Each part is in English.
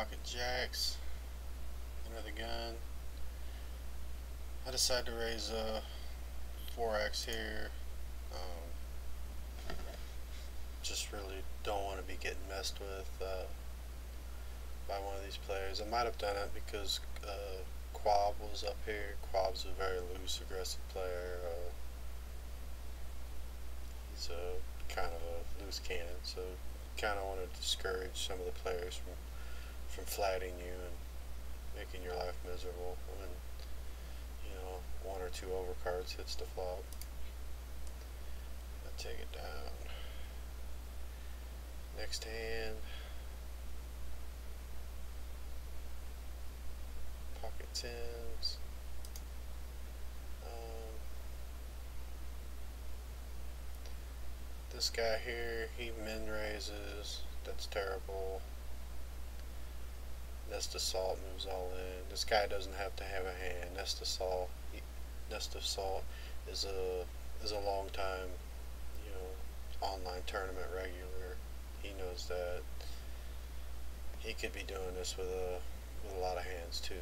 pocket jacks, enter the gun. I decided to raise a 4x here. Just really don't want to be getting messed with by one of these players. I might have done it because Quab was up here. Quab's a very loose, aggressive player. He's a kind of a loose cannon, so kind of want to discourage some of the players from flatting you and making your life miserable when, you know, one or two overcards hits the flop. I take it down. Next hand, pocket tens. This guy here, he min raises. That's terrible. Nest Assault moves all in. This guy doesn't have to have a hand. Nest Assault is a long time, you know, online tournament regular. He knows that. He could be doing this with a lot of hands too.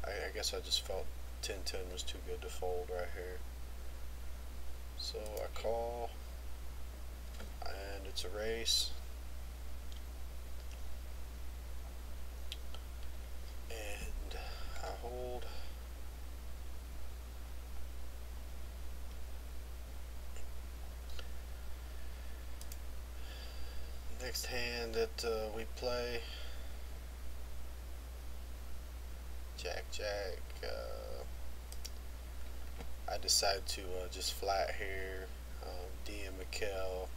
And I guess I just felt 10-10 was too good to fold right here. So I call, and it's a race. And I hold. Next hand that we play, Jack. I decide to just flat here. uni-phil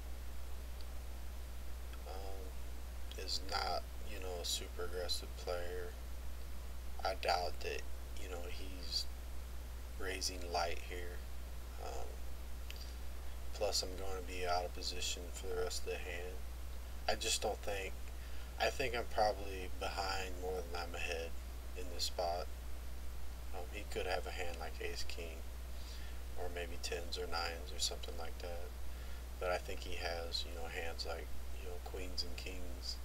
is not, you know, a super aggressive player. I doubt that, you know, he's raising light here. Plus I'm going to be out of position for the rest of the hand. I just don't think, I think I'm probably behind more than I'm ahead in this spot. He could have a hand like ace king, or maybe tens or nines or something like that. But I think he has, you know, hands like, you know, queens and kings,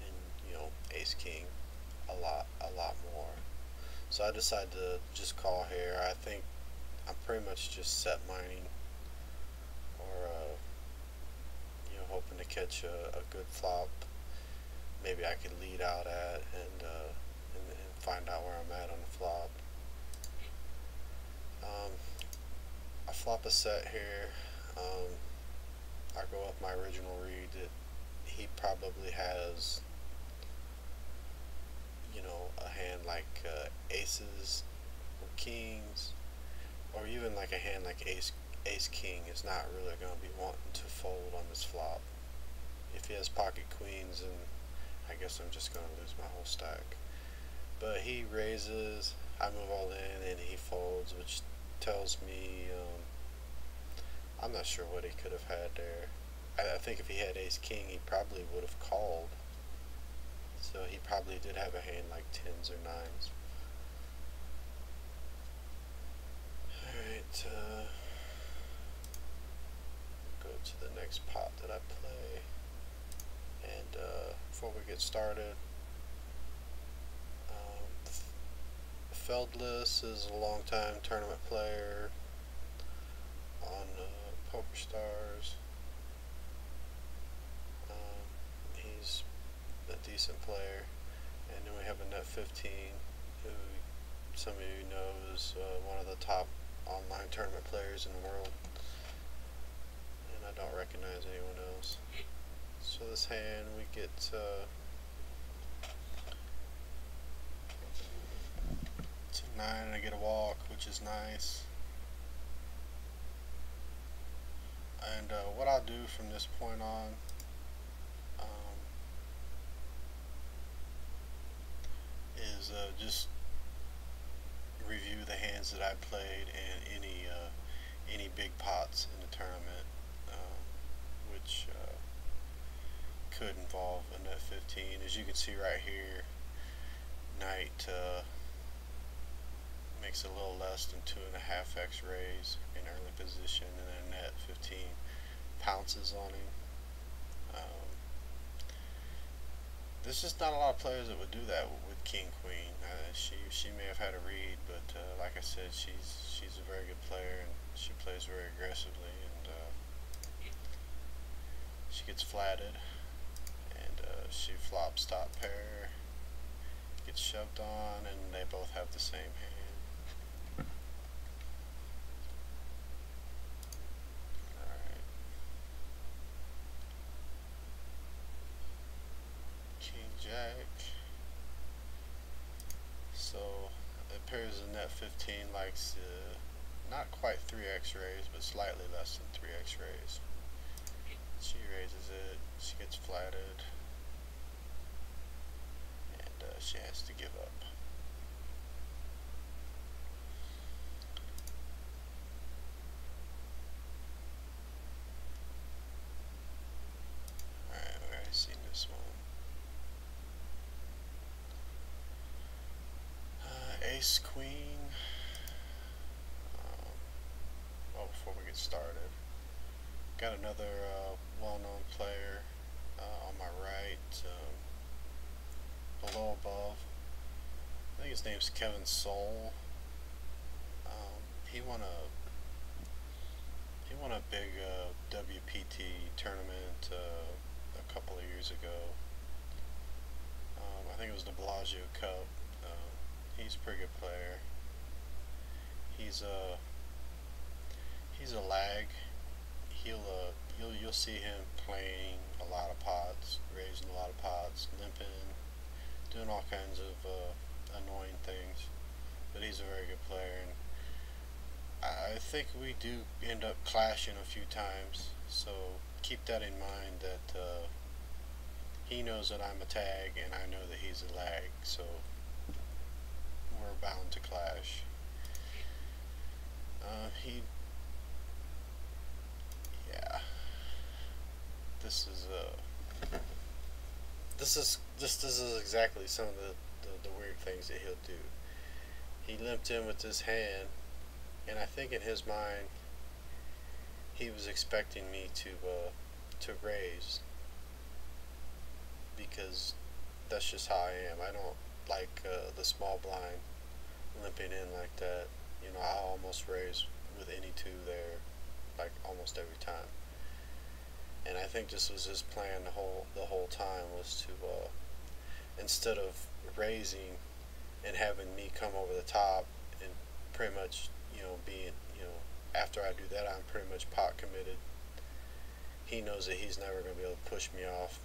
and, you know, ace king a lot more. So I decided to just call here. I think I'm pretty much just set mining, or you know, hoping to catch a good flop. Maybe I could lead out at and find out where I'm at on the flop. I flop a set here. I go with my original read that he probably has, you know, a hand like aces or kings, or even like a hand like ace king is not really going to be wanting to fold on this flop. If he has pocket queens, then I guess I'm just going to lose my whole stack. But he raises, I move all in, and he folds, which tells me I'm not sure what he could have had there. I think if he had ace king, he probably would have called. So he probably did have a hand like tens or nines. Alright, go to the next pot that I play. And before we get started, Feldless is a long-time tournament player on PokerStars. He's a decent player. And then we have a Net 15, who some of you know is one of the top online tournament players in the world. And I don't recognize anyone else. So this hand we get 2-9 and I get a walk, which is nice. And what I'll do from this point on, is just review the hands that I played and any big pots in the tournament, which could involve a Net 15. As you can see right here, Knight makes a little less than 2.5x raise in early position, and then Net 15 pounces on him. there's just not a lot of players that would do that with King Queen. She may have had a read, but like I said, she's a very good player and she plays very aggressively, and she gets flatted, and she flops top pair, gets shoved on, and they both have the same hand. Alright. King Jack. So it appears the net 15 likes not quite 3x raise, but slightly less than 3x raise. She raises it, she gets flatted, and she has to give up. Alright, we've already seen this one. Ace Queen. Well, before we get started, got another well-known player on my right, below above. I think his name's Kevin Soul. He won a big WPT tournament a couple of years ago. I think it was the Bellagio Cup. He's a pretty good player. He's a lag. You'll see him playing a lot of pots, raising a lot of pots, limping, doing all kinds of annoying things. But he's a very good player, and I think we do end up clashing a few times. So keep that in mind, that he knows that I'm a tag and I know that he's a lag, so we're bound to clash. Yeah. This is exactly some of the weird things that he'll do. He limped in with this hand, and I think in his mind he was expecting me to raise, because that's just how I am. I don't like the small blind limping in like that. You know, I almost raise with any two there, like almost every time. And I think this was his plan the whole time, was to instead of raising and having me come over the top and pretty much, being, after I do that, I'm pretty much pot committed. He knows that he's never going to be able to push me off,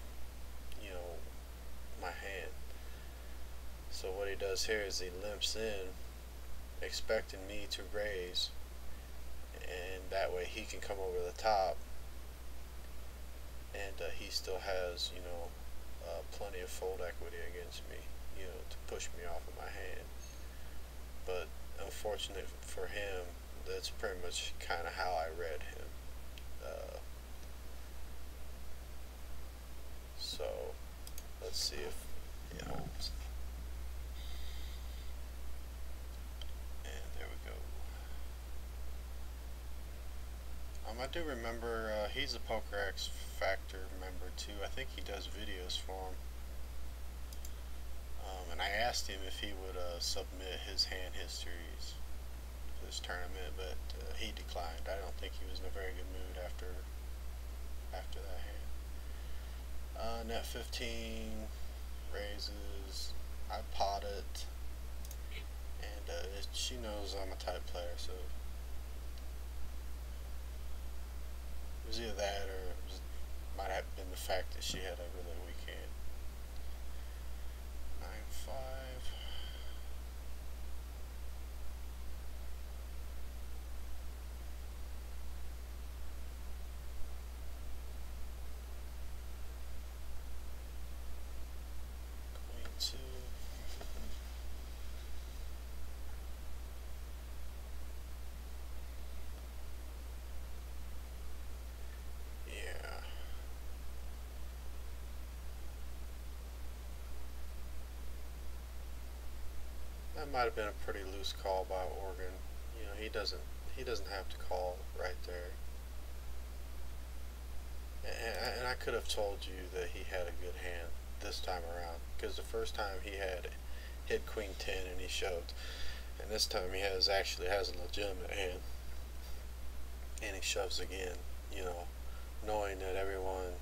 my hand. So what he does here is he limps in, expecting me to raise, and that way he can come over the top, and he still has, plenty of fold equity against me, to push me off of my hand. But unfortunately for him, that's pretty much kind of how I read him. So let's see if it holds. And there we go. I do remember he's a PokerX Factor member too. I think he does videos for him. And I asked him if he would submit his hand histories for this tournament, but he declined. I don't think he was in a very good mood after that hand. Net 15 raises. I pot it, and she knows I'm a type player, so it was either that, or might have been the fact that she had a really weak hand. 9-5. Queen 2. That might have been a pretty loose call by Oregon. He doesn't have to call right there. And I could have told you that he had a good hand this time around, because the first time he had hit queen 10 and he shoved, and this time he actually has a legitimate hand, and he shoves again, you know, knowing that everyone